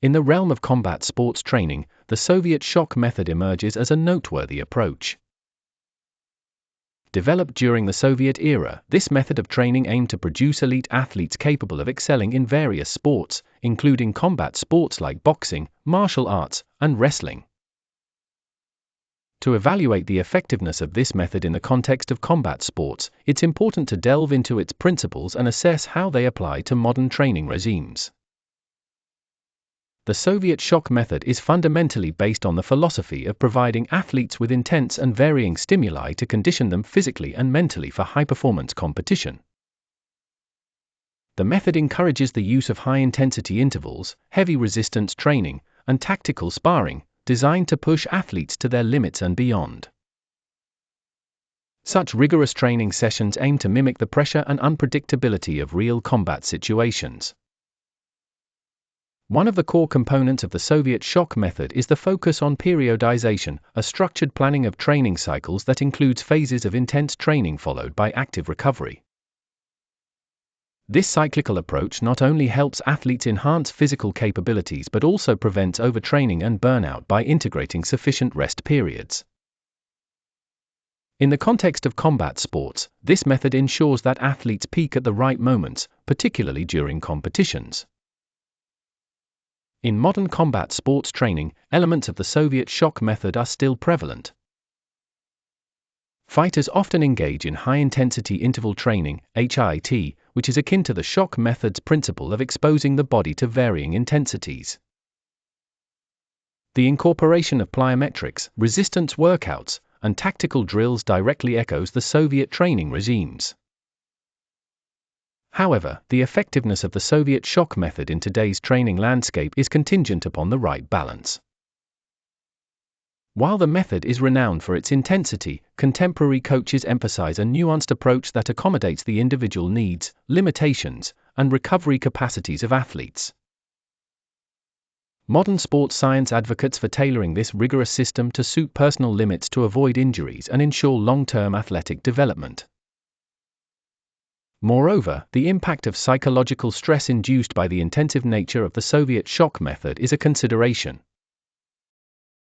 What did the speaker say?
In the realm of combat sports training, the Soviet shock method emerges as a noteworthy approach. Developed during the Soviet era, this method of training aimed to produce elite athletes capable of excelling in various sports, including combat sports like boxing, martial arts, and wrestling. To evaluate the effectiveness of this method in the context of combat sports, it's important to delve into its principles and assess how they apply to modern training regimes. The Soviet shock method is fundamentally based on the philosophy of providing athletes with intense and varying stimuli to condition them physically and mentally for high-performance competition. The method encourages the use of high-intensity intervals, heavy resistance training, and tactical sparring, designed to push athletes to their limits and beyond. Such rigorous training sessions aim to mimic the pressure and unpredictability of real combat situations. One of the core components of the Soviet shock method is the focus on periodization, a structured planning of training cycles that includes phases of intense training followed by active recovery. This cyclical approach not only helps athletes enhance physical capabilities but also prevents overtraining and burnout by integrating sufficient rest periods. In the context of combat sports, this method ensures that athletes peak at the right moments, particularly during competitions. In modern combat sports training, elements of the Soviet shock method are still prevalent. Fighters often engage in high-intensity interval training, HIT, which is akin to the shock method's principle of exposing the body to varying intensities. The incorporation of plyometrics, resistance workouts, and tactical drills directly echoes the Soviet training regimes. However, the effectiveness of the Soviet shock method in today's training landscape is contingent upon the right balance. While the method is renowned for its intensity, contemporary coaches emphasize a nuanced approach that accommodates the individual needs, limitations, and recovery capacities of athletes. Modern sports science advocates for tailoring this rigorous system to suit personal limits to avoid injuries and ensure long-term athletic development. Moreover, the impact of psychological stress induced by the intensive nature of the Soviet shock method is a consideration.